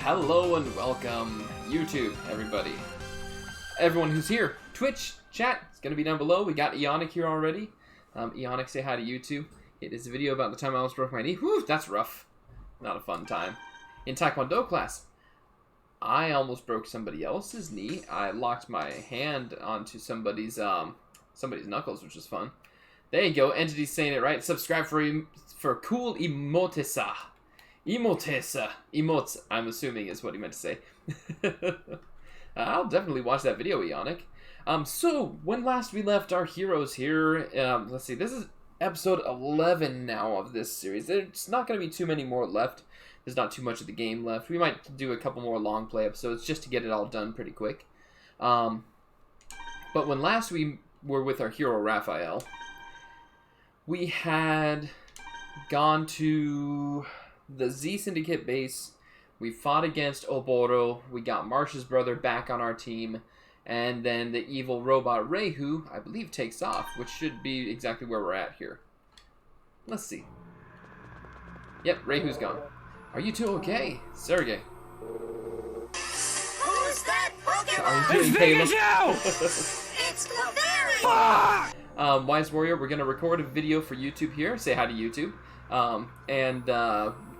Hello and welcome, YouTube, everybody. Everyone who's here, Twitch, chat, it's going to be down below. We got Eonic here already. Eonic, say hi to YouTube. It is a video about the time I almost broke my knee. Whew, that's rough. Not a fun time. In Taekwondo class, I almost broke somebody else's knee. I locked my hand onto somebody's knuckles, which was fun. There you go, Entity's saying it right. Subscribe for cool emotesa. Emotes, I'm assuming is what he meant to say. I'll definitely watch that video, Eonic. So, when last we left our heroes here, let's see, this is episode 11 now of this series. There's not going to be too many more left. There's not too much of the game left. We might do a couple more long play episodes just to get it all done pretty quick. But when last we were with our hero, Raphael, we had gone to the Z Syndicate base. We fought against Oboro. We got Marsh's brother back on our team. And then the evil robot Rehu, I believe, takes off, which should be exactly where we're at here. Let's see. Yep, Rehu's gone. Are you two okay? Sergey. Who's that Pokemon? Are you doing Caleb? It's Clefairy! Wise Warrior, we're going to record a video for YouTube here. Say hi to YouTube.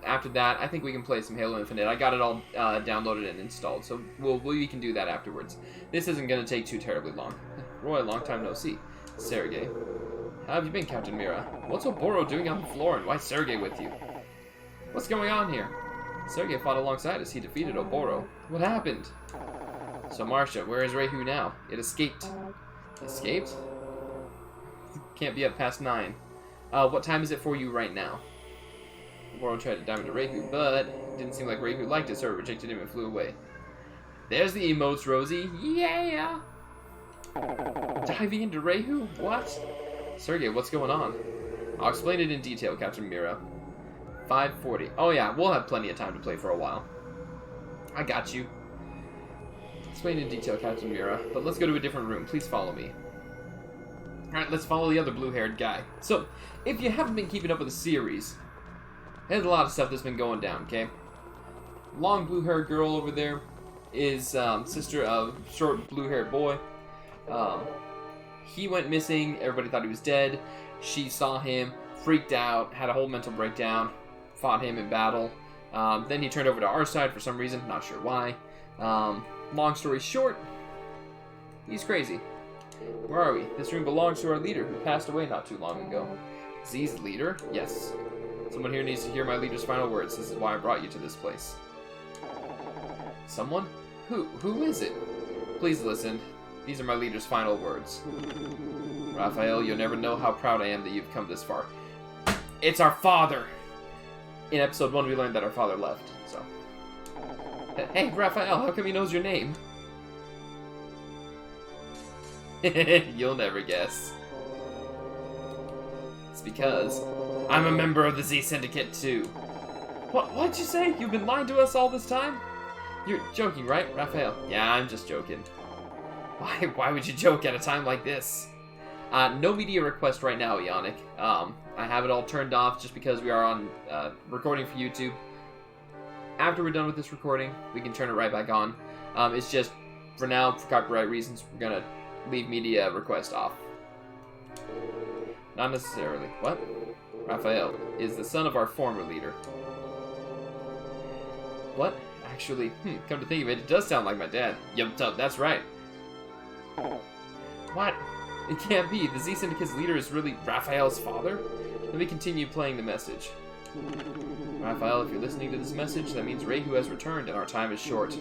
After that, I think we can play some Halo Infinite. I got it all downloaded and installed, so we can do that afterwards. This isn't going to take too terribly long. Roy, long time no see. Sergey. How have you been, Captain Mira? What's Oboro doing on the floor, and why is Sergey with you? What's going on here? Sergey fought alongside us. He defeated Oboro. What happened? So, Marcia, where is Rehu now? It escaped. Escaped? Can't be up past 9. What time is it for you right now? Oboro tried to dive into Rehu, but it didn't seem like Rehu liked it, so it rejected him and flew away. There's the emotes, Rosie. Yeah! Diving into Rehu? What? Sergey, what's going on? I'll explain it in detail, Captain Mira. 5:40. Oh yeah, we'll have plenty of time to play for a while. I got you. Explain in detail, Captain Mira, but let's go to a different room. Please follow me. Alright, let's follow the other blue-haired guy. So, if you haven't been keeping up with the series, there's a lot of stuff that's been going down, okay? Long blue-haired girl over there is sister of short blue-haired boy. He went missing. Everybody thought he was dead. She saw him, freaked out, had a whole mental breakdown, fought him in battle. Then he turned over to our side for some reason, not sure why. Long story short, he's crazy. Where are we? This room belongs to our leader, who passed away not too long ago. Z's leader? Yes. Someone here needs to hear my leader's final words. This is why I brought you to this place. Someone? Who is it? Please listen. These are my leader's final words. Raphael, you'll never know how proud I am that you've come this far. It's our father! In episode 1, we learned that our father left, so. Hey, Raphael, how come he knows your name? You'll never guess. It's because I'm a member of the Z Syndicate too. What'd you say? You've been lying to us all this time? You're joking, right, Raphael? Yeah, I'm just joking. Why would you joke at a time like this? No media request right now, Eonic. I have it all turned off just because we are on recording for YouTube. After we're done with this recording, we can turn it right back on. It's just, for now, for copyright reasons, we're gonna leave media request off. Not necessarily. What? Raphael is the son of our former leader. What? Actually, come to think of it, it does sound like my dad. Yup, that's right. What? It can't be. The Z Syndicate's leader is really Raphael's father? Let me continue playing the message. Raphael, if you're listening to this message, that means Rehu has returned and our time is short.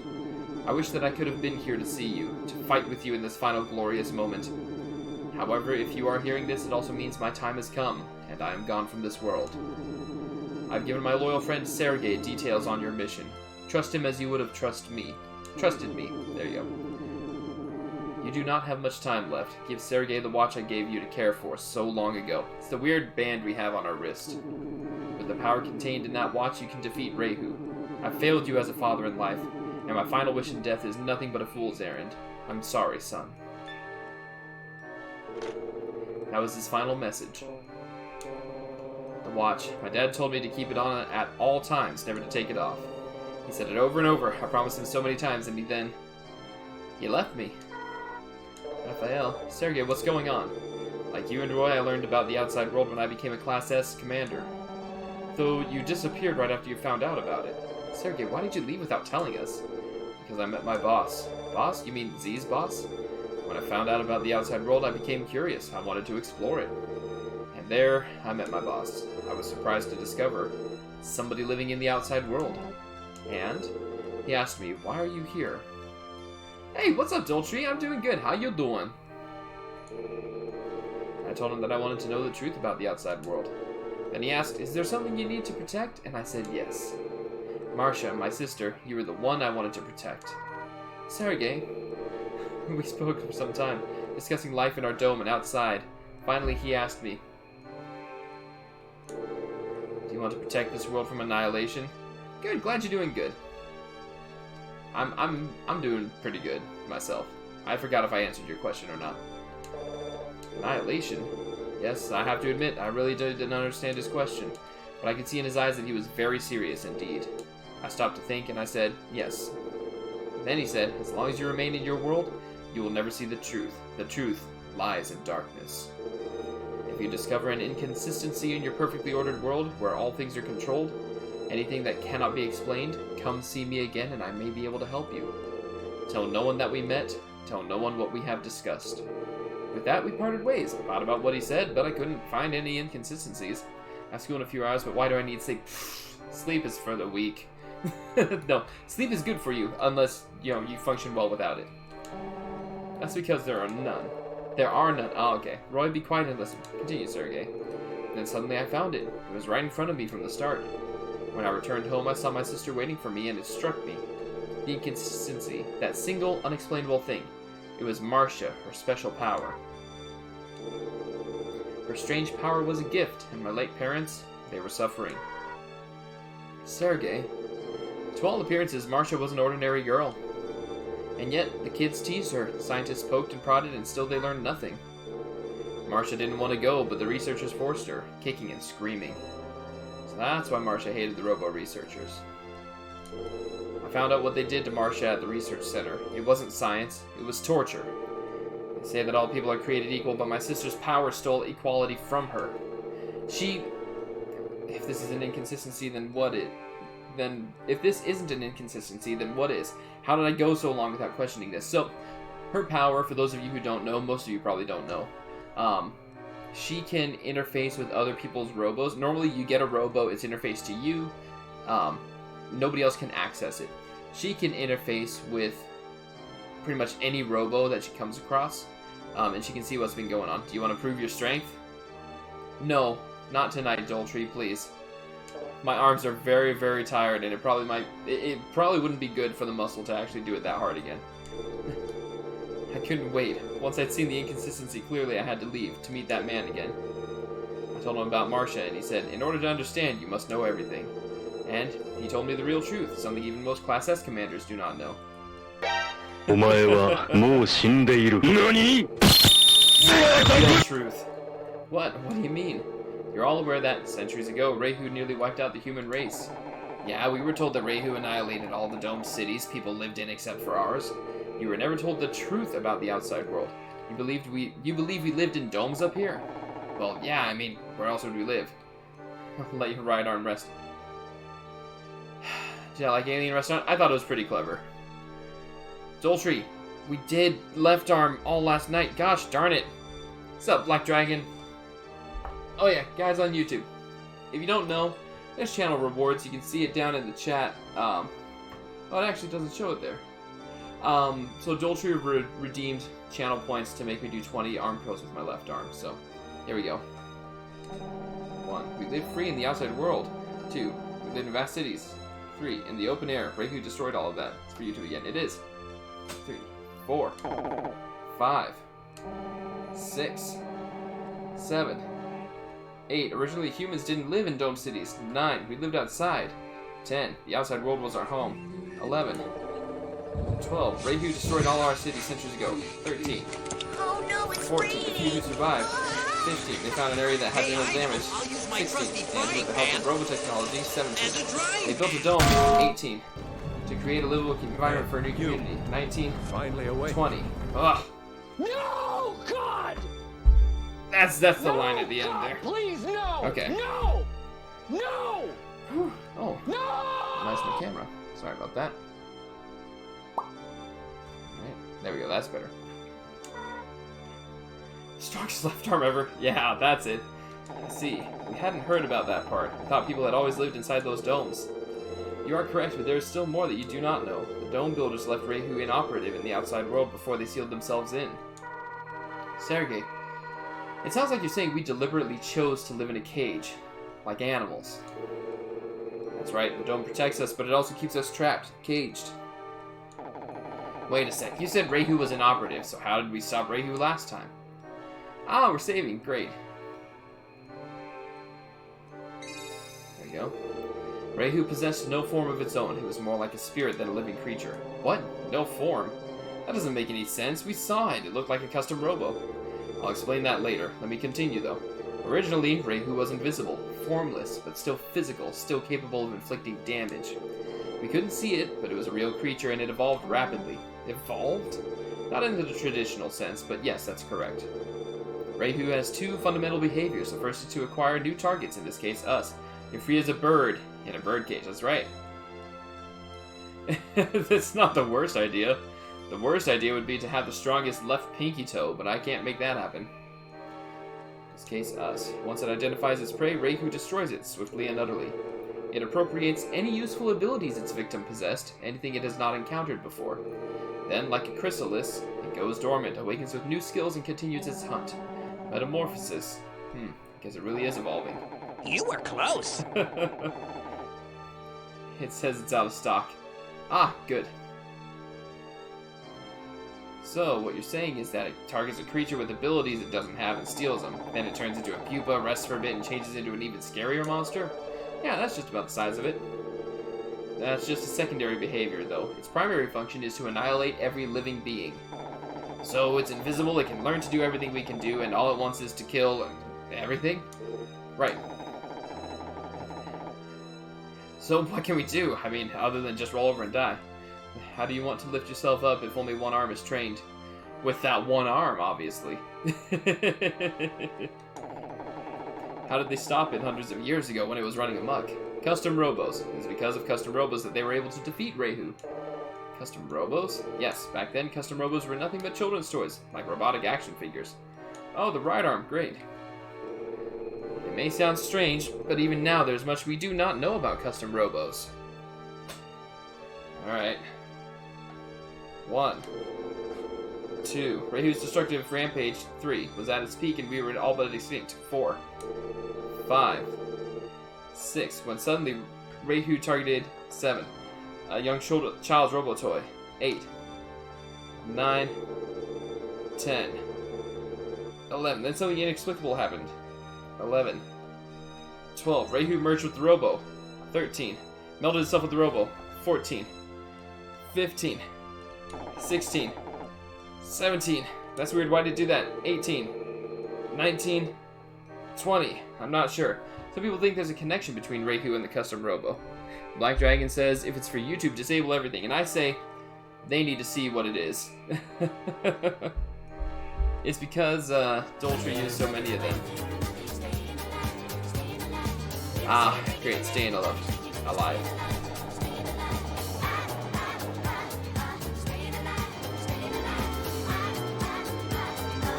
I wish that I could have been here to see you, to fight with you in this final glorious moment. However, if you are hearing this, it also means my time has come, and I am gone from this world. I've given my loyal friend Sergey details on your mission. Trust him as you would have trusted me. There you go. You do not have much time left. Give Sergey the watch I gave you to care for so long ago. It's the weird band we have on our wrist. With the power contained in that watch, you can defeat Rehu. I failed you as a father in life, and my final wish in death is nothing but a fool's errand. I'm sorry, son. That was his final message. The watch. My dad told me to keep it on at all times, never to take it off. He said it over and over. I promised him so many times, and he left me. Raphael, Sergei, what's going on? Like you and Roy, I learned about the outside world when I became a Class S commander. Though you disappeared right after you found out about it. Sergei, why did you leave without telling us? Because I met my boss. Boss? You mean Z's boss? When I found out about the outside world, I became curious. I wanted to explore it. And there, I met my boss. I was surprised to discover somebody living in the outside world. And he asked me, why are you here? Hey, what's up, Doltree? I'm doing good. How you doing? I told him that I wanted to know the truth about the outside world. Then he asked, is there something you need to protect? And I said yes. Marcia, my sister, you were the one I wanted to protect. Sergei. We spoke for some time, discussing life in our dome and outside. Finally, he asked me, do you want to protect this world from annihilation? Good, glad you're doing good. I'm doing pretty good myself. I forgot if I answered your question or not. Annihilation? Yes, I have to admit, I really didn't understand his question, but I could see in his eyes that he was very serious indeed. I stopped to think and I said, yes. Then he said, as long as you remain in your world, you will never see the truth. The truth lies in darkness. If you discover an inconsistency in your perfectly ordered world, where all things are controlled, anything that cannot be explained, come see me again and I may be able to help you. Tell no one that we met, tell no one what we have discussed. With that, we parted ways. I thought about what he said, but I couldn't find any inconsistencies. I have school in a few hours, but why do I need sleep? Sleep is for the weak. No, sleep is good for you, unless, you function well without it. That's because there are none. There are none. Oh, okay. Roy, be quiet and listen. Continue, Sergei. Then suddenly I found it. It was right in front of me from the start. When I returned home, I saw my sister waiting for me, and it struck me. The inconsistency. That single, unexplainable thing. It was Marcia, her special power. Her strange power was a gift, and my late parents, they were suffering. Sergei. To all appearances, Marcia was an ordinary girl. And yet, the kids teased her, the scientists poked and prodded, and still they learned nothing. Marcia didn't want to go, but the researchers forced her, kicking and screaming. So that's why Marcia hated the Robo researchers. I found out what they did to Marcia at the research center. It wasn't science, it was torture. They say that all people are created equal, but my sister's power stole equality from her. If this is an inconsistency, then what is? If this isn't an inconsistency, then what is? How did I go so long without questioning this? So, her power, for those of you who don't know, most of you probably don't know, she can interface with other people's robos. Normally, you get a robo, it's interfaced to you. Nobody else can access it. She can interface with pretty much any robo that she comes across, and she can see what's been going on. Do you want to prove your strength? No, not tonight, Doltree, please. My arms are very, very tired, and it probably wouldn't be good for the muscle to actually do it that hard again. I couldn't wait. Once I'd seen the inconsistency clearly, I had to leave to meet that man again. I told him about Marcia, and he said, in order to understand, you must know everything. And he told me the real truth, something even most Class S commanders do not know. The real truth. What? What do you mean? You're all aware that, centuries ago, Rehu nearly wiped out the human race. Yeah, we were told that Rehu annihilated all the domed cities people lived in except for ours. You were never told the truth about the outside world. You believe we lived in domes up here? Well, yeah, I mean, where else would we live? I'll let your right arm rest. Did I like Alien Restaurant? I thought it was pretty clever. Doltree, we did left arm all last night. Gosh darn it. What's up, Black Dragon? Oh yeah, guys on YouTube. If you don't know, there's channel rewards. You can see it down in the chat. Oh, it actually doesn't show it there. So Doltree redeemed channel points to make me do 20 arm pulls with my left arm. So, here we go. 1. We live free in the outside world. 2. We live in vast cities. 3. In the open air. Rehu destroyed all of that. It's for you to begin. It is. 3, 4, 5, 6, 7, 8. Originally, humans didn't live in dome cities. 9. We lived outside. 10. The outside world was our home. 11. 12. Rehu destroyed all our cities centuries ago. 13. Oh no, it's 14. The few who survived. 15. They found an area that had no damage. 16. And with the help of Robo technology. 17. They built a dome. 18. to create a livable environment for a new community. 19. Finally awake. 20. Ugh. No, God! That's the line at the end God, there. Please, no! Okay. No! No! Oh, No! nice my camera. Sorry about that. Alright, there we go, that's better. Strongest left arm ever. Yeah, that's it. I see. We hadn't heard about that part. I thought people had always lived inside those domes. You are correct, but there is still more that you do not know. The dome builders left Reihu inoperative in the outside world before they sealed themselves in. Sergei, it sounds like you're saying we deliberately chose to live in a cage, like animals. That's right, the dome protects us, but it also keeps us trapped, caged. Wait a sec, you said Reihu was inoperative, so how did we stop Reihu last time? Ah, we're saving, great. There we go. Reihu possessed no form of its own. It was more like a spirit than a living creature. What? No form? That doesn't make any sense. We saw it. It looked like a custom Robo. I'll explain that later. Let me continue, though. Originally, Reihu was invisible, formless, but still physical, still capable of inflicting damage. We couldn't see it, but it was a real creature and it evolved rapidly. Evolved? Not in the traditional sense, but yes, that's correct. Reihu has two fundamental behaviors. The first is to acquire new targets, in this case, us. You're free as a bird. In a birdcage, that's right. That's not the worst idea. The worst idea would be to have the strongest left pinky toe, but I can't make that happen. In this case, us. Once it identifies its prey, Reihu destroys it, swiftly and utterly. It appropriates any useful abilities its victim possessed, anything it has not encountered before. Then, like a chrysalis, it goes dormant, awakens with new skills, and continues its hunt. Metamorphosis. Guess it really is evolving. You were close. It says it's out of stock. Ah, good. So, what you're saying is that it targets a creature with abilities it doesn't have and steals them. Then it turns into a pupa, rests for a bit, and changes into an even scarier monster? Yeah, that's just about the size of it. That's just a secondary behavior, though. Its primary function is to annihilate every living being. So, it's invisible, it can learn to do everything we can do, and all it wants is to kill everything? Right. So what can we do? I mean, other than just roll over and die. How do you want to lift yourself up if only one arm is trained? With that one arm, obviously. How did they stop it hundreds of years ago when it was running amok? Custom Robos. It is because of Custom Robos that they were able to defeat Reihu. Custom Robos? Yes, back then Custom Robos were nothing but children's toys, like robotic action figures. Oh, the right arm, great. It may sound strange, but even now there's much we do not know about Custom Robos. Alright. 1. 2. Reihu's destructive rampage, 3, was at its peak and we were all but extinct, 4. 5. 6. When suddenly Reihu targeted 7. A young child's robo-toy, 8. 9. 10. 11. Then something inexplicable happened. 11. 12. Reihu merged with the Robo. 13. Melded itself with the Robo. 14. 15. 16. 17. That's weird. Why did it do that? 18. 19. 20. I'm not sure. Some people think there's a connection between Reihu and the custom Robo. Black Dragon says, if it's for YouTube, disable everything. And I say, they need to see what it is. It's because Dolce used so many of them. Ah, great, staying alive.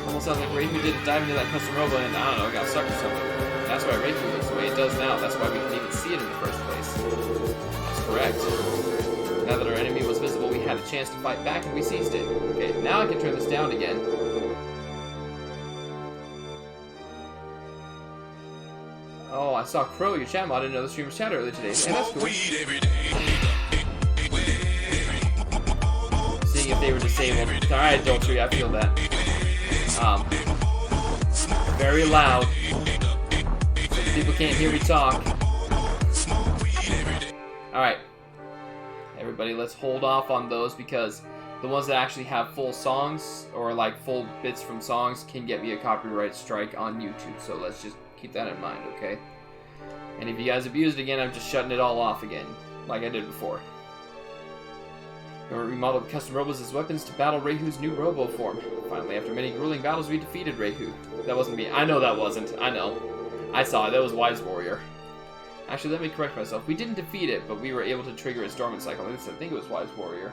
Almost sounds like Reihu didn't dive into that custom Robo and, I don't know, got stuck or something. That's why Reihu looks the way it does now. That's why we can even see it in the first place. That's correct. Now that our enemy was visible, we had a chance to fight back and we seized it. Okay, now I can turn this down again. Oh, I saw Crow, your chat mod. I didn't know the stream was chat earlier today. Yeah, that's cool. Seeing if they were disabled. Alright, Dolce, I feel that. Very loud. So people can't hear me talk. Alright. Everybody, let's hold off on those because the ones that actually have full songs or like full bits from songs can get me a copyright strike on YouTube. So let's just keep that in mind, okay? And if you guys abuse it again, I'm just shutting it all off again, like I did before. We remodeled custom robos as weapons to battle Reihu's new Robo form. Finally, after many grueling battles, we defeated Reihu. That wasn't me. I know that wasn't. I know. I saw it. That was Wise Warrior. Actually, let me correct myself. We didn't defeat it, but we were able to trigger its dormant cycle. I think it was Wise Warrior.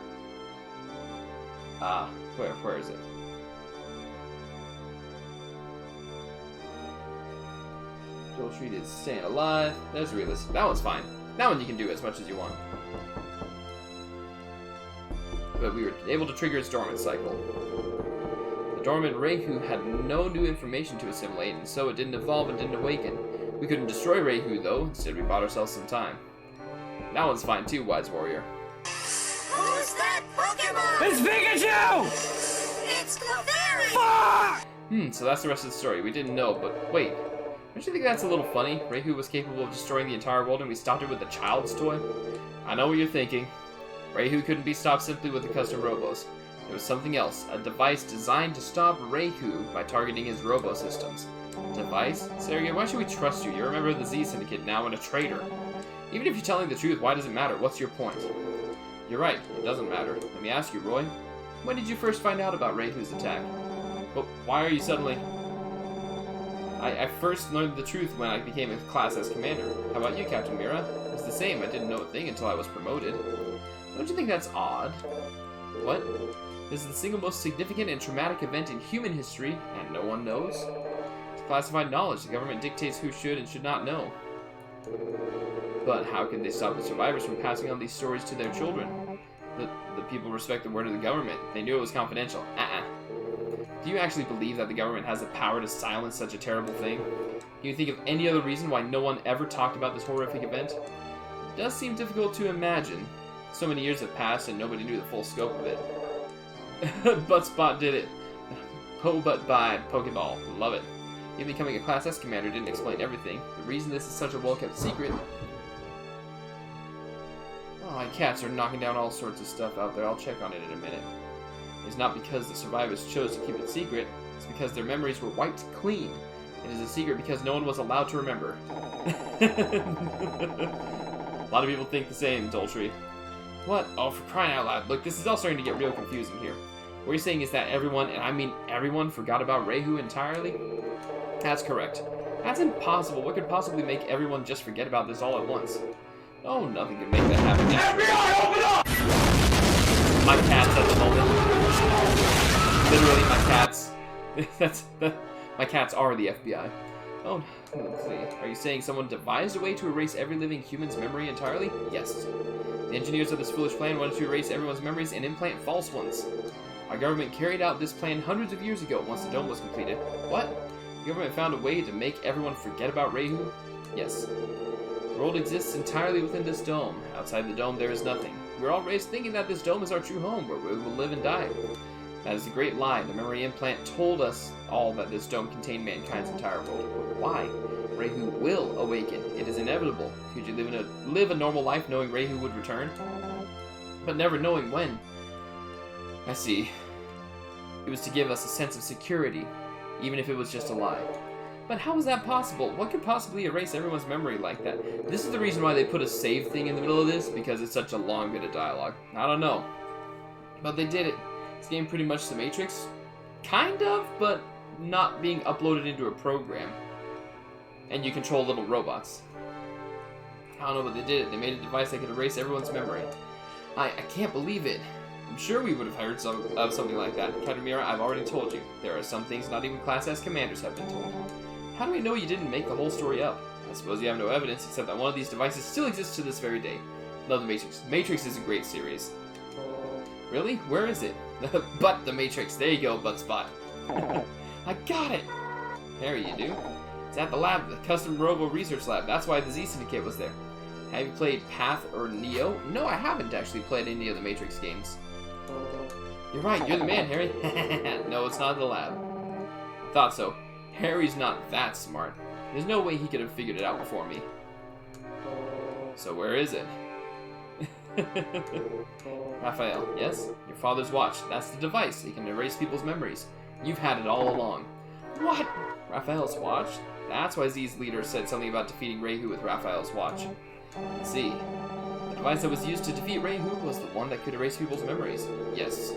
Where is it? Joel Street is staying alive. There's realistic. That one's fine. That one you can do as much as you want. But we were able to trigger its dormant cycle. The dormant Reihu had no new information to assimilate, and so it didn't evolve and didn't awaken. We couldn't destroy Reihu, though. Instead, we bought ourselves some time. That one's fine, too, Wise Warrior. Who's that Pokemon? It's Pikachu! It's Clefairy! Fuck! So that's the rest of the story. We didn't know, but wait. Don't you think that's a little funny? Reihu was capable of destroying the entire world, and we stopped it with a child's toy? I know what you're thinking. Reihu couldn't be stopped simply with the custom robos. There was something else, a device designed to stop Reihu by targeting his robo systems. Device? Sergey, why should we trust you? You're a member of the Z Syndicate now and a traitor. Even if you're telling the truth, why does it matter? What's your point? You're right, it doesn't matter. Let me ask you, Roy. When did you first find out about Reihu's attack? But why are you suddenly... I first learned the truth when I became a Class S commander. How about you, Captain Mira? It's the same, I didn't know a thing until I was promoted. Don't you think that's odd? What? This is the single most significant and traumatic event in human history, and no one knows? It's classified knowledge. The government dictates who should and should not know. But how can they stop the survivors from passing on these stories to their children? The people respect the word of the government. They knew it was confidential. Do you actually believe that the government has the power to silence such a terrible thing? Can you think of any other reason why no one ever talked about this horrific event? It does seem difficult to imagine. So many years have passed and nobody knew the full scope of it. Buttspot did it. But by Pokeball. Love it. Even becoming a Class S commander didn't explain everything. The reason this is such a well-kept secret... Oh, my cats are knocking down all sorts of stuff out there. I'll check on it in a minute. It's not because the survivors chose to keep it secret. It's because their memories were wiped clean. It is a secret because no one was allowed to remember. A lot of people think the same, Doltree. What? Oh, for crying out loud. Look, this is all starting to get real confusing here. What you're saying is that everyone, and I mean everyone, forgot about Reihu entirely? That's correct. That's impossible. What could possibly make everyone just forget about this all at once? Oh, nothing can make that happen. FBI, open up! My cats at the moment. Literally, my cats. My cats are the FBI. Oh, let's see. Are you saying someone devised a way to erase every living human's memory entirely? Yes. The engineers of this foolish plan wanted to erase everyone's memories and implant false ones. Our government carried out this plan hundreds of years ago once the dome was completed. What? The government found a way to make everyone forget about Reihu? Yes. The world exists entirely within this dome. Outside the dome, there is nothing. We're all raised thinking that this dome is our true home, where we will live and die. That is a great lie. The memory implant told us all that this dome contained mankind's entire world. But why? Reihu will awaken. It is inevitable. Could you live a normal life knowing Reihu would return? But never knowing when. I see. It was to give us a sense of security, even if it was just a lie. But how is that possible? What could possibly erase everyone's memory like that? This is the reason why they put a save thing in the middle of this, because it's such a long bit of dialogue. I don't know. But they did it. This game pretty much The Matrix. Kind of, but not being uploaded into a program. And you control little robots. I don't know, but they did it. They made a device that could erase everyone's memory. I can't believe it. I'm sure we would have heard of something like that. Captain Mira, I've already told you. There are some things not even Class S commanders have been told. How do we know you didn't make the whole story up? I suppose you have no evidence except that one of these devices still exists to this very day. Love The Matrix. Matrix is a great series. Really? Where is it? But The Matrix. There you go, Buttspot. I got it! Harry, you do? It's at the lab, the custom Robo research lab. That's why the Z Syndicate was there. Have you played Path or Neo? No, I haven't actually played any of the Matrix games. You're right, you're the man, Harry. No, it's not in the lab. Thought so. Harry's not that smart. There's no way he could have figured it out before me. So where is it? Raphael, yes? Your father's watch. That's the device. It can erase people's memories. You've had it all along. What? Raphael's watch? That's why Z's leader said something about defeating Reihu with Raphael's watch. See, the device that was used to defeat Reihu was the one that could erase people's memories. Yes.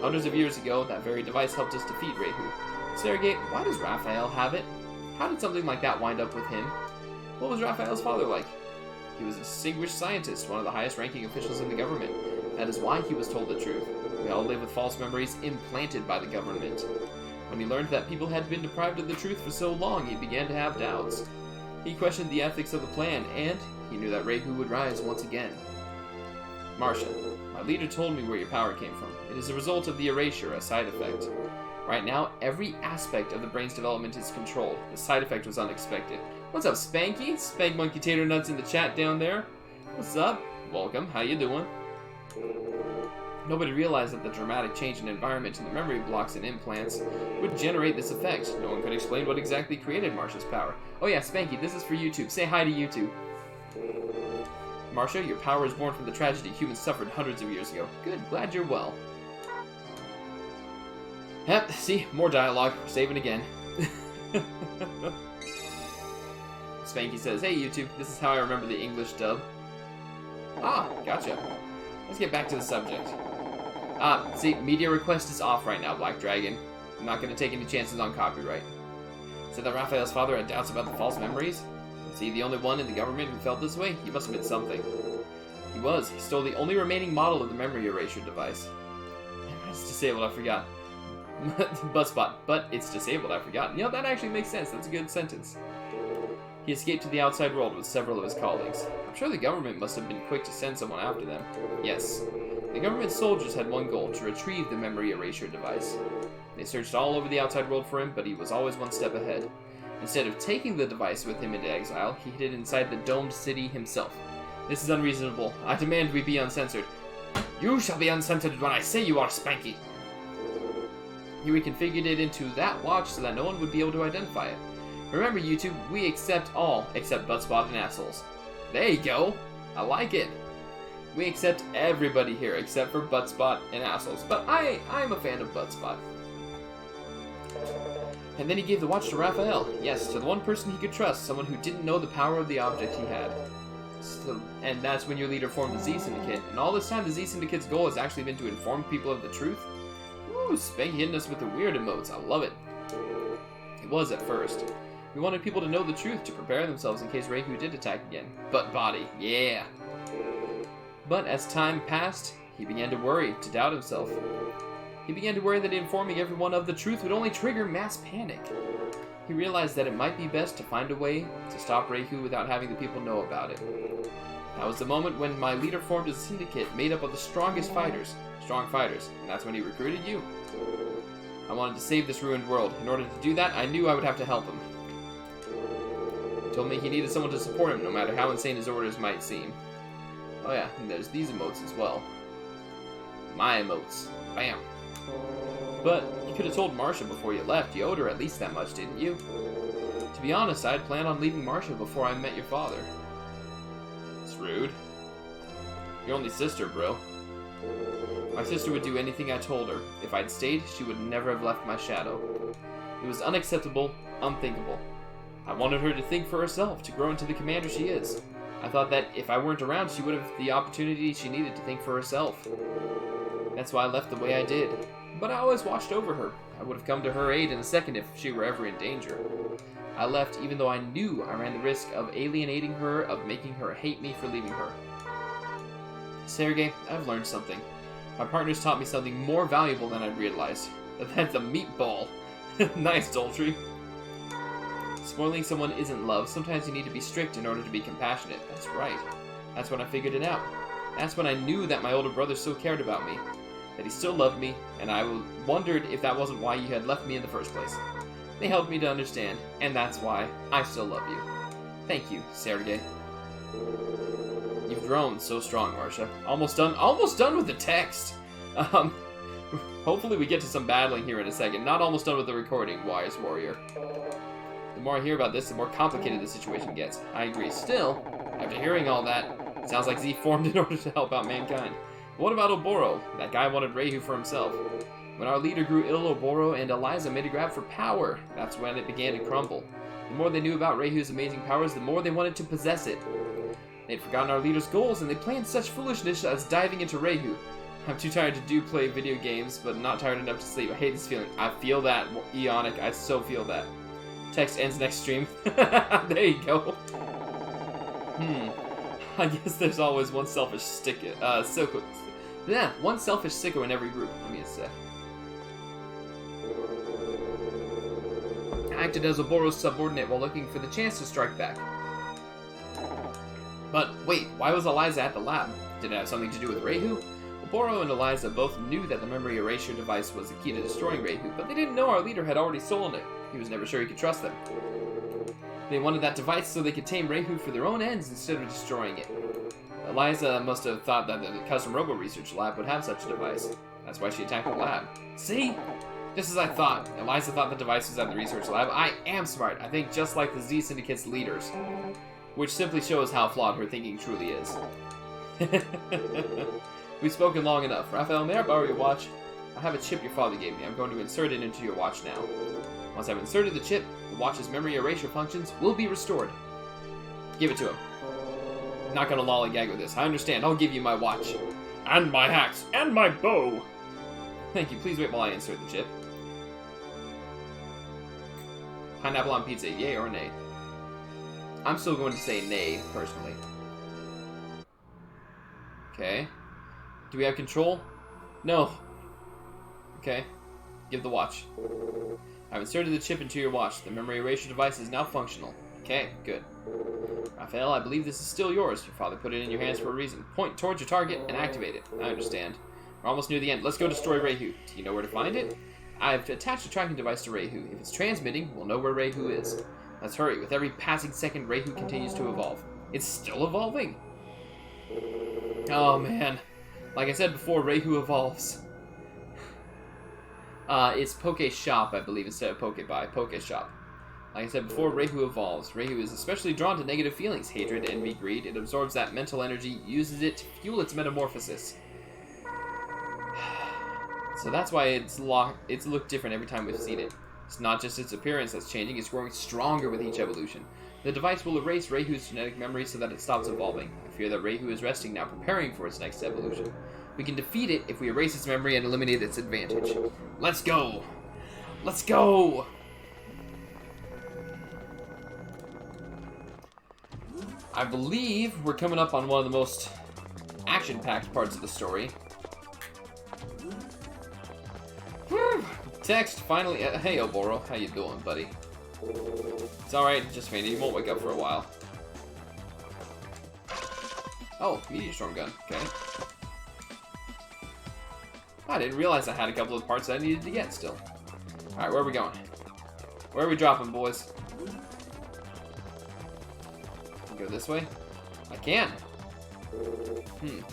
Hundreds of years ago, that very device helped us defeat Reihu. Sergei, why does Raphael have it? How did something like that wind up with him? What was Raphael's father like? He was a distinguished scientist, one of the highest ranking officials in the government. That is why he was told the truth. We all live with false memories implanted by the government. When he learned that people had been deprived of the truth for so long, he began to have doubts. He questioned the ethics of the plan, and he knew that Reihu would rise once again. Marcia, my leader told me where your power came from. It is a result of the erasure, a side effect. Right now, every aspect of the brain's development is controlled. The side effect was unexpected. What's up, Spanky? Spank Monkey Tater Nuts in the chat down there. What's up? Welcome. How you doing? Nobody realized that the dramatic change in environment in the memory blocks and implants would generate this effect. No one could explain what exactly created Marcia's power. Oh yeah, Spanky, this is for YouTube. Say hi to YouTube. Marcia, your power is born from the tragedy humans suffered hundreds of years ago. Good, glad you're well. Yep, see, more dialogue. We're saving again. Spanky says, hey YouTube, this is how I remember the English dub. Ah, gotcha. Let's get back to the subject. See, media request is off right now, Black Dragon. I'm not going to take any chances on copyright. Said that Raphael's father had doubts about the false memories? Is he the only one in the government who felt this way? He must have been something. He was. He stole the only remaining model of the memory erasure device. It's disabled, I forgot. Buttspot, but it's disabled, I forgot. You know, that actually makes sense. That's a good sentence. He escaped to the outside world with several of his colleagues. I'm sure the government must have been quick to send someone after them. Yes. The government soldiers had one goal, to retrieve the memory erasure device. They searched all over the outside world for him, but he was always one step ahead. Instead of taking the device with him into exile, he hid it inside the domed city himself. This is unreasonable. I demand we be uncensored. You shall be uncensored when I say you are, Spanky. He reconfigured it into that watch so that no one would be able to identify it. Remember, YouTube, we accept all except Buttspot and assholes. There you go. I like it. We accept everybody here except for Buttspot and assholes. But I'm a fan of Buttspot. And then he gave the watch to Raphael. Yes, to the one person he could trust, someone who didn't know the power of the object he had. And that's when your leader formed the Z Syndicate. And all this time, the Z Syndicate's goal has actually been to inform people of the truth. Ooh, Spanky hitting us with the weird emotes. I love it. It was at first. We wanted people to know the truth, to prepare themselves in case Reihu did attack again. Butt body, yeah. But as time passed, he began to worry, to doubt himself. He began to worry that informing everyone of the truth would only trigger mass panic. He realized that it might be best to find a way to stop Reihu without having the people know about it. That was the moment when my leader formed a syndicate made up of the strong fighters, and that's when he recruited you. I wanted to save this ruined world. In order to do that, I knew I would have to help him. He told me he needed someone to support him, no matter how insane his orders might seem. Oh yeah, and there's these emotes as well. My emotes. Bam. But you could have told Marcia before you left. You owed her at least that much, didn't you? To be honest, I'd planned on leaving Marcia before I met your father. It's rude. Your only sister, bro. My sister would do anything I told her. If I'd stayed, she would never have left my shadow. It was unacceptable, unthinkable. I wanted her to think for herself, to grow into the commander she is. I thought that if I weren't around, she would have the opportunity she needed to think for herself. That's why I left the way I did. But I always watched over her. I would have come to her aid in a second if she were ever in danger. I left even though I knew I ran the risk of alienating her, of making her hate me for leaving her. Sergei, I've learned something. My partners taught me something more valuable than I'd realized. That's a meatball. Nice, Daltrey. Spoiling someone isn't love. Sometimes you need to be strict in order to be compassionate. That's right. That's when I figured it out. That's when I knew that my older brother still cared about me. That he still loved me, and I wondered if that wasn't why you had left me in the first place. They helped me to understand, and that's why I still love you. Thank you, Sergei. You've grown so strong, Marcia. Almost done with the text. Hopefully we get to some battling here in a second. Not almost done with the recording, Wise Warrior. The more I hear about this, the more complicated the situation gets. I agree. Still, after hearing all that, it sounds like Z formed in order to help out mankind. But what about Oboro? That guy wanted Reihu for himself. When our leader grew ill, Oboro and Eliza made a grab for power. That's when it began to crumble. The more they knew about Reihu's amazing powers, the more they wanted to possess it. They'd forgotten our leader's goals, and they planned such foolishness as diving into Reihu. I'm too tired to play video games, but not tired enough to sleep. I hate this feeling. I feel that, Eonic. I so feel that. Text ends next stream. There you go. I guess there's always one selfish one selfish sicko in every group. Let me just say. I acted as Oboro's subordinate while looking for the chance to strike back. But wait, why was Eliza at the lab? Did it have something to do with Reihu? Oboro and Eliza both knew that the memory erasure device was the key to destroying Reihu, but they didn't know our leader had already stolen it. He was never sure he could trust them. They wanted that device so they could tame Reihu for their own ends instead of destroying it. Eliza must have thought that the custom Robo research lab would have such a device. That's why she attacked the lab. See? Just as I thought. Eliza thought the device was at the research lab. I am smart. I think just like the Z Syndicate's leaders. Which simply shows how flawed her thinking truly is. We've spoken long enough. Raphael, may I borrow your watch? I have a chip your father gave me. I'm going to insert it into your watch now. Once I've inserted the chip, the watch's memory erasure functions will be restored. Give it to him. I'm not gonna lollygag with this. I understand. I'll give you my watch. And my axe. And my bow. Thank you. Please wait while I insert the chip. Pineapple on pizza, yay or nay? I'm still going to say nay, personally. Okay. Do we have control? No. Okay. Give the watch. I've inserted the chip into your watch. The memory erasure device is now functional. Okay, good. Raphael, I believe this is still yours. Your father put it in your hands for a reason. Point towards your target and activate it. I understand. We're almost near the end. Let's go destroy Reihu. Do you know where to find it? I've attached a tracking device to Reihu. If it's transmitting, we'll know where Reihu is. Let's hurry. With every passing second, Reihu continues to evolve. It's still evolving? Oh, man. Like I said before, Reihu evolves. It's Poke Shop, I believe, instead of Pokebuy. Poke Shop. Like I said before, Reihu evolves. Reihu is especially drawn to negative feelings, hatred, envy, greed. It absorbs that mental energy, uses it to fuel its metamorphosis. So that's why it's looked different every time we've seen it. It's not just its appearance that's changing, it's growing stronger with each evolution. The device will erase Reihu's genetic memory so that it stops evolving. I fear that Reihu is resting now, preparing for its next evolution. We can defeat it if we erase its memory and eliminate its advantage. Let's go! Let's go! I believe we're coming up on one of the most action-packed parts of the story. Text, finally. Hey, Oboro. How you doing, buddy? It's alright, just fainted. You won't wake up for a while. Oh, meteor storm gun. Okay. I didn't realize I had a couple of parts that I needed to get still. Alright, where are we going? Where are we dropping, boys? Go this way? I can.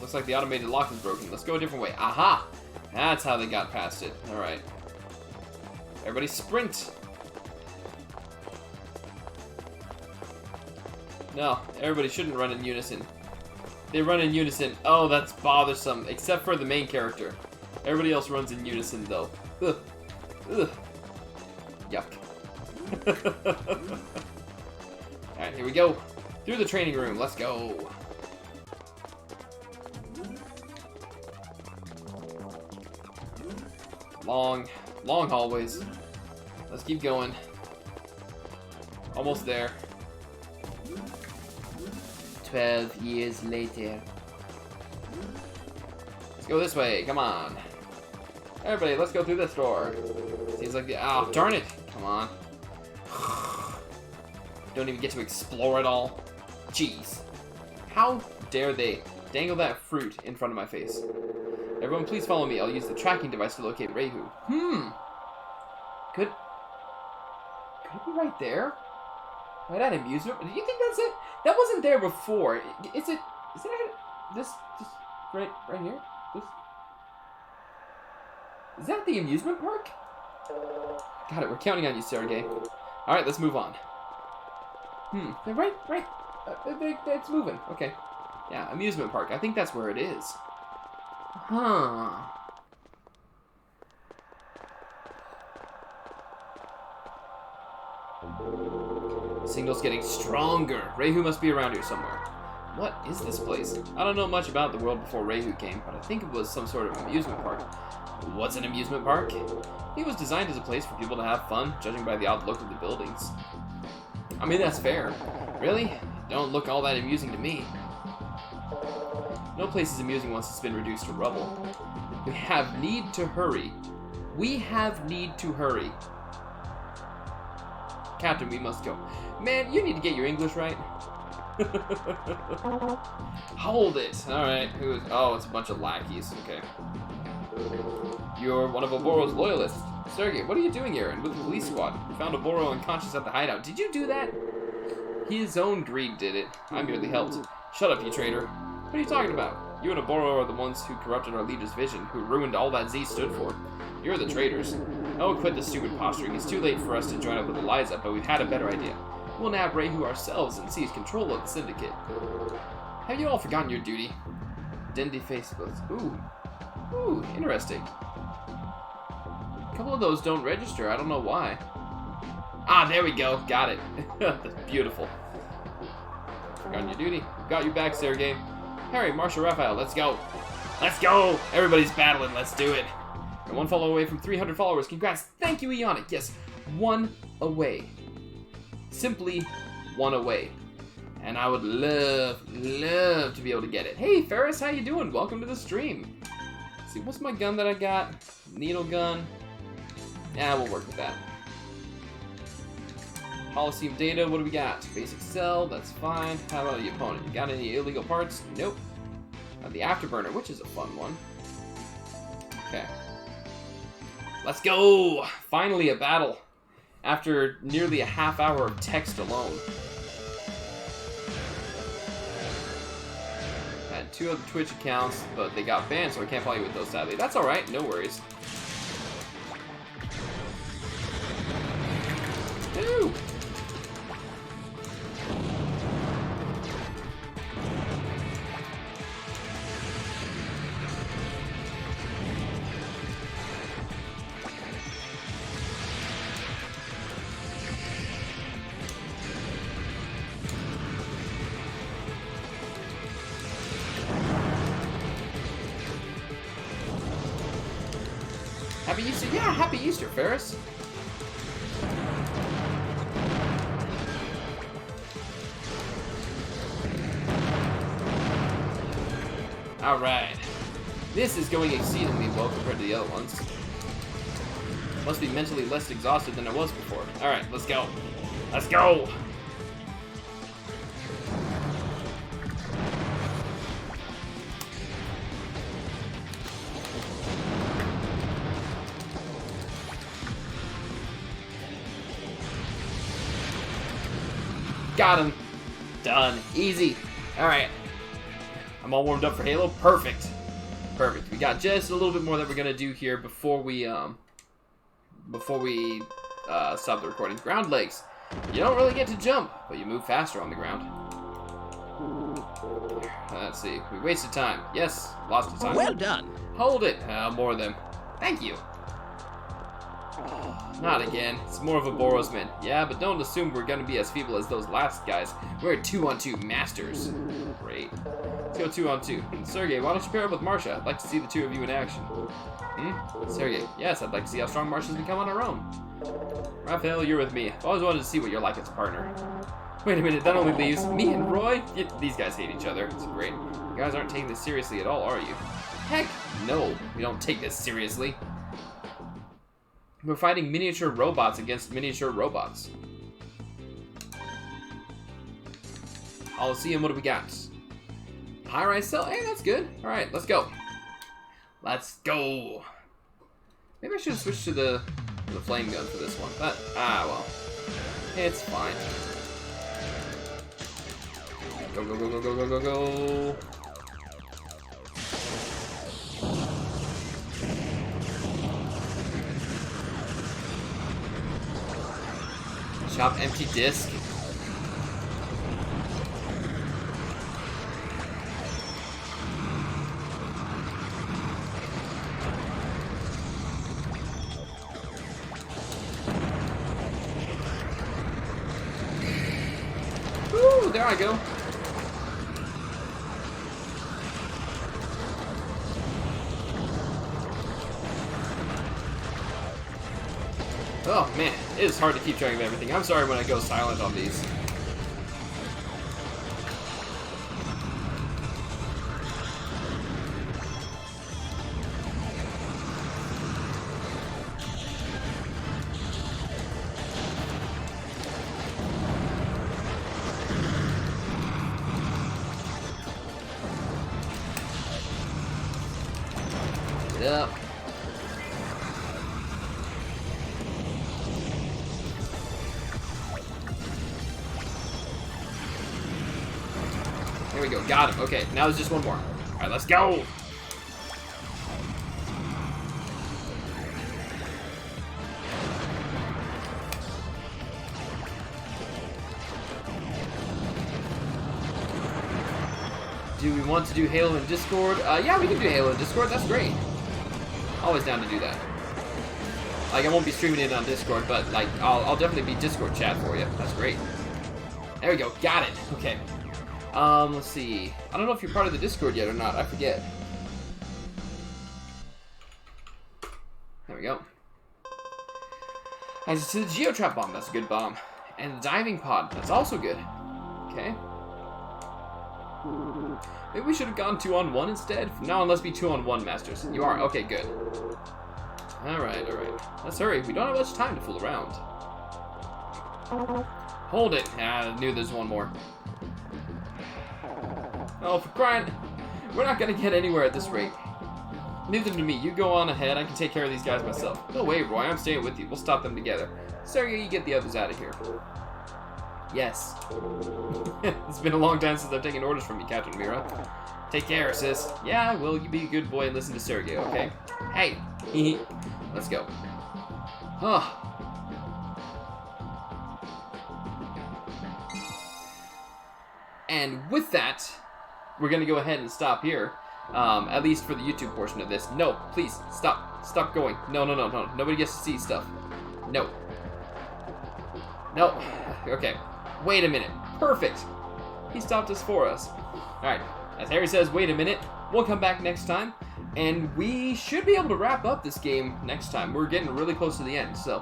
Looks like the automated lock is broken. Let's go a different way. Aha! That's how they got past it. Alright. Everybody sprint! No, everybody shouldn't run in unison. They run in unison. Oh, that's bothersome. Except for the main character. Everybody else runs in unison, though. Ugh. Ugh. Yuck. Alright, here we go. Through the training room. Let's go. Long hallways. Let's keep going. Almost there. 12 years later. Let's go this way. Come on. Everybody, let's go through this door. Seems like the... Oh, darn it. Come on. Don't even get to explore it all. Jeez. How dare they dangle that fruit in front of my face? Everyone, please follow me. I'll use the tracking device to locate Reihu. Could it be right there? Right at amusement? Do you think that's it? That wasn't there before. Is it this right here? This is that the amusement park? Got it. We're counting on you, Sergey. All right, let's move on. Right. It's moving. Okay. Yeah, amusement park. I think that's where it is. Huh. Signal's getting stronger. Reihu must be around here somewhere. What is this place? I don't know much about the world before Rehu came, but I think it was some sort of amusement park. What's an amusement park? It was designed as a place for people to have fun, judging by the odd look of the buildings. I mean, that's fair. Really? Don't look all that amusing to me. No place is amusing once it's been reduced to rubble. We have need to hurry. We have need to hurry. Captain, we must go. Man, you need to get your English right. Hold it. Alright, who is... Oh, it's a bunch of lackeys. Okay. You're one of Oboro's loyalists. Sergey, what are you doing here and with the police squad? We found Oboro unconscious at the hideout. Did you do that? His own greed did it. I merely helped. Shut up, you traitor. What are you talking about? You and Oboro are the ones who corrupted our leader's vision, who ruined all that Z stood for. You're the traitors. Oh, quit the stupid posturing. It's too late for us to join up with Eliza, but we've had a better idea. We'll nab Rehu ourselves and seize control of the syndicate. Have you all forgotten your duty? Dendy Facebooks. Ooh, interesting. A couple of those don't register. I don't know why. Ah, there we go. Got it. That's beautiful. Forgotten your duty. Got your back, Sergey. Harry, Marshall, Raphael, let's go. Let's go. Everybody's battling. Let's do it. We're 1 follow away from 300 followers. Congrats. Thank you, Ionic. Yes, 1 away. Simply 1 away. And I would love to be able to get it. Hey, Ferris, how you doing? Welcome to the stream. Let's see, what's my gun that I got? Needle gun. Yeah, we'll work with that. Coliseum data, what do we got? Basic cell, that's fine. How about the opponent? You got any illegal parts? Nope. The afterburner, which is a fun one. Okay. Let's go! Finally a battle. After nearly a half hour of text alone. I had 2 other Twitch accounts, but they got banned, so I can't follow you with those, sadly. That's alright, no worries. Ooh! Happy Easter? Yeah, Happy Easter, Ferris. Alright. This is going exceedingly well compared to the other ones. Must be mentally less exhausted than I was before. Alright, let's go. Let's go! Got him. Done. Easy. Alright. I'm all warmed up for Halo. Perfect. Perfect. We got just a little bit more that we're gonna do here before we stop the recording. Ground legs. You don't really get to jump, but you move faster on the ground. Let's see. We wasted time. Yes, lots of time. Well done. Hold it. More of them. Thank you. Not again. It's more of a Boros man. Yeah, but don't assume we're gonna be as feeble as those last guys. We're 2-on-2 masters. Great. Let's go 2-on-2. Sergey, why don't you pair up with Marcia? I'd like to see the 2 of you in action. Sergey, yes, I'd like to see how strong Marcia's become on her own. Raphael, you're with me. I've always wanted to see what you're like as a partner. Wait a minute, that only leaves me and Roy? These guys hate each other. It's great. You guys aren't taking this seriously at all, are you? Heck, no. We don't take this seriously. We're fighting miniature robots against miniature robots. Coliseum, what do we got? High-rise cell. Hey, that's good. All right, let's go. Let's go. Maybe I should have switched to the flame gun for this one, but well, it's fine. Go go go go go go go go. Chop empty disc. Ooh, there I go. Oh man, it is hard to keep track of everything. I'm sorry when I go silent on these. Get up. There we go, got him. Okay, now there's just one more. Alright, let's go! Do we want to do Halo in Discord? Yeah, we can do Halo in Discord, that's great. Always down to do that. Like, I won't be streaming it on Discord, but, like, I'll definitely be Discord chat for you. That's great. There we go, got it. Okay. Let's see. I don't know if you're part of the Discord yet or not. I forget. There we go. As to the Geotrap bomb, that's a good bomb. And the diving pod, that's also good. Okay. Maybe we should have gone 2-on-1 instead. No, let's be 2-on-1 masters. You are? Okay, good. Alright, alright. Let's hurry. We don't have much time to fool around. Hold it. I knew there's one more. Oh, for crying... We're not gonna get anywhere at this rate. Neither to me. You go on ahead. I can take care of these guys myself. No way, Roy. I'm staying with you. We'll stop them together. Sergey, you get the others out of here. Yes. It's been a long time since I've taken orders from you, Captain Mira. Take care, sis. Yeah, well, you be a good boy and listen to Sergey, okay? Hey! Let's go. Huh. And with that, we're gonna go ahead and stop here. At least for the YouTube portion of this. No, please, stop. Stop going. No. Nobody gets to see stuff. No. No. Okay. Wait a minute. Perfect. He stopped us for us. Alright. As Harry says, wait a minute. We'll come back next time. And we should be able to wrap up this game next time. We're getting really close to the end. So,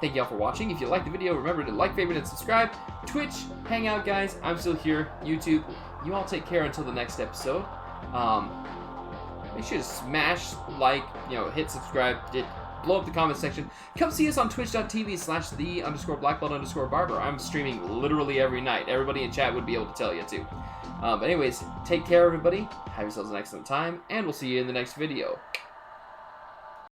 thank you all for watching. If you liked the video, remember to like, favorite, and subscribe. Twitch, Hangout, guys. I'm still here. YouTube. You all take care until the next episode. Make sure to smash like, hit subscribe, blow up the comment section. Come see us on twitch.tv/the_blackbelt_barber. I'm streaming literally every night. Everybody in chat would be able to tell you too. But anyways, take care everybody. Have yourselves an excellent time, and we'll see you in the next video.